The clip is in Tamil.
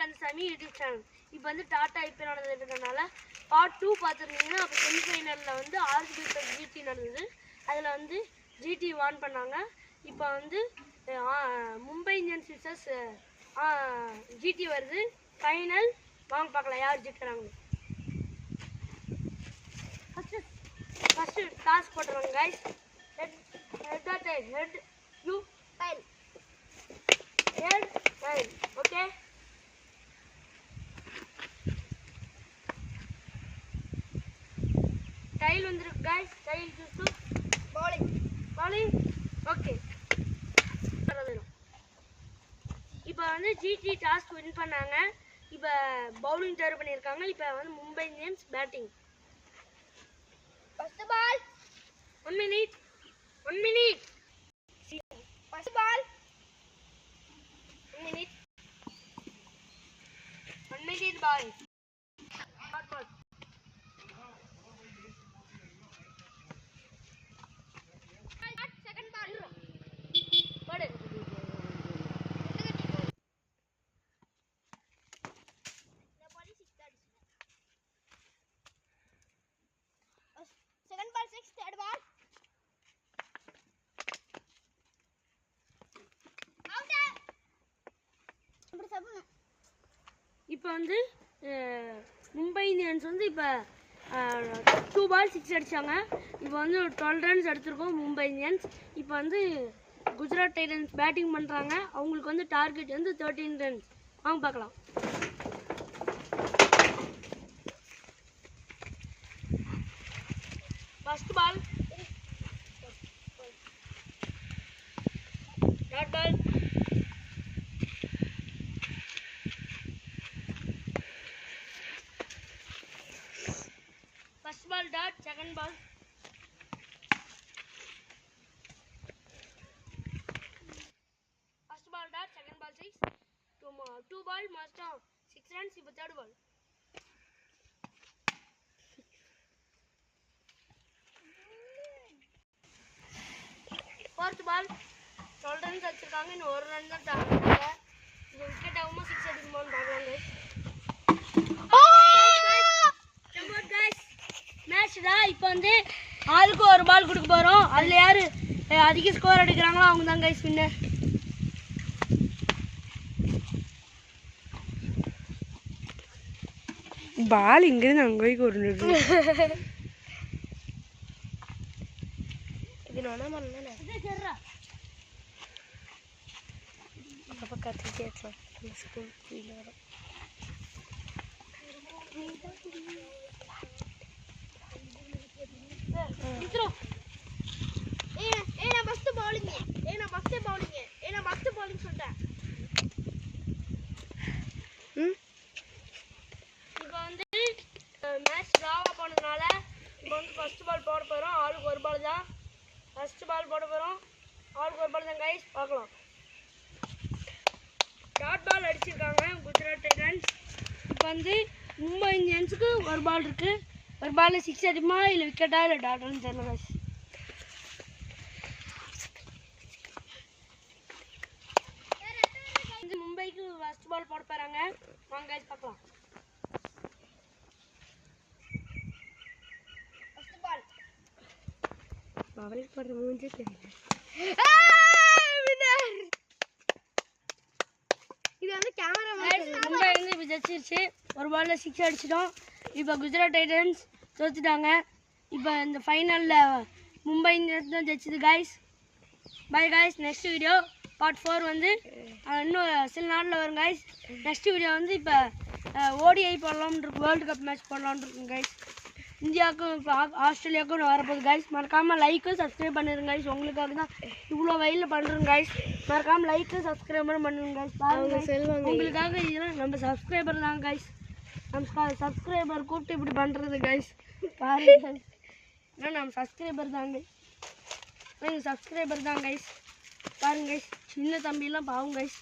Kandasamy YouTube channel. இப்போ வந்து டாடா ஐபிஎல் நடந்ததுனால பார்ட் 2 பார்த்துருந்தீங்கன்னா, அப்போ செமிஃபைனலில் வந்து ஆர்சிபி ப்ளஸ் ஜிடி நடந்தது. அதில் வந்து ஜிடி வான் பண்ணாங்க. இப்போ வந்து மும்பை இந்தியன்ஸ் விசஸ் ஜிடி வருது ஃபைனல். வாங்க பார்க்கலாம் யார் ஜெயிக்கிறாங்க. ஃபஸ்ட்டு டாஸ் போட்டுருவாங்க guys. Head you tail okay. Tail வந்துருக்கு guys. Tail choose bowling okay. இப்போ வந்து ஜிடி டாஸ் வின் பண்ணாங்க. இப்போ பவுலிங் தேர்வு பண்ணியிருக்காங்க. இப்போ வந்து Mumbai Indians batting. First ball 1 minute first ball 1 minute ball short ball. Second ball போடு. Second ball 6 third ball out. இப்போ வந்து மும்பை இந்தியன்ஸ் வந்து இப்போ 2 பால் 6 அடித்தாங்க. இப்போ வந்து 12 ரன்ஸ் எடுத்திருக்கோம் மும்பை இந்தியன்ஸ். இப்போ வந்து குஜராத் டைட்டன்ஸ் பேட்டிங் பண்ணுறாங்க. அவங்களுக்கு வந்து டார்கெட் வந்து 13 ரன்ஸ். வாங்க பார்க்கலாம். First ball dot ball. First ball dot, second ball. First ball dot, second ball 6. Two ball must have 6 runs. இப்போ third ball. Fourth ball 12 runs அடிச்சிருக்காங்க. இன்னும் 1 run தான் தாண்டாங்க. இது விக்கெட் ஆகுமா 6 அடிக்குமான்னு பார்க்கலாம் guys. மேட்ச்டா. இப்போ வந்து ஆளுக்கு ஒரு பால் கொடுக்க போகிறோம். அதில் யார் அதிக ஸ்கோர் அடிக்கிறாங்களோ அவங்க தான் கைஸ் வின்னர். பால் இங்கிருந்து அங்கே போய் கொண்டு இது நான் பண்ணல. அப்போ கத்தி கேட்கலாம் ஸ்கூல் வரும். இப்போ வந்து மேட்ச் டிராவா போனதுனால இப்போ வந்து ஃபர்ஸ்ட் பால் போட போகிறோம். ஆளுக்கு ஒரு பால் தான். ஃபர்ஸ்ட் பால் போட போகிறோம். ஆளுக்கு ஒரு பால் தான் கைஸ். பார்க்கலாம். டாட் பால் அடிச்சிருக்காங்க குஜராத் டைட்டன்ஸ். இப்போ வந்து மும்பை இந்தியன்ஸுக்கு ஒரு பால் இருக்குது. ஒரு பாலில் 6 அடிக்குமா இல்லை விக்கெட்டா இல்லை டாட்டான்னு தெரியல கைஸ். மும்பைக்கு ஃபர்ஸ்ட் பால் போட போகிறாங்க. வாங்க கைஸ் பார்க்கலாம். ஃபர்ஸ்ட் பால் அவளுக்கு போடுற மூஞ்சே தெரியல. இது வந்து கேமரா மும்பை வந்து இப்போ ஜெயிச்சிருச்சு. ஒரு பாலில் 6 அடிச்சிட்டோம். இப்போ குஜராத் டைட்டன்ஸ் தோத்துட்டாங்க. இப்போ இந்த ஃபைனலில் மும்பை இந்தியன்ஸ் தான் ஜெயிச்சது guys. Bye guys. Next video part 4 வந்து இன்னும் சில நாளில் வரும் கைஸ். நெக்ஸ்ட் வீடியோ வந்து இப்போ ஓடிஐ போடலாம்னு இருக்கு. வேர்ல்டு கப் மேட்ச் போடலாம்னு இருக்குங்க கைஸ். இந்தியாவுக்கும் இப்போ ஆஸ்திரேலியாவுக்கும் வரப்போகுது கைஸ். மறக்காமல் லைக்கும் சப்ஸ்கிரைப் பண்ணிடுங்க கைஸ். உங்களுக்காக தான் இவ்வளோ வெயிலில் பண்ணுறோங்க கைஸ். மறக்காமல் லைக்கும் சப்ஸ்கிரைபரும் பண்ணுங்க கைஸ். பாருங்க உங்களுக்காக இதெல்லாம் நம்ம சப்ஸ்கிரைபர் தான் கைஸ். நம்ம சப்ஸ்கிரைபர் கூப்பிட்டு இப்படி பண்ணுறது கைஸ். பாருங்க கைஸ். ஏன்னா நம்ம சப்ஸ்கிரைபர் தாங்க. நீங்கள் சப்ஸ்கிரைபர் தான் கைஸ். பாருங்க கைஸ். சின்ன தம்பியெல்லாம் பாவம் கைஸ்.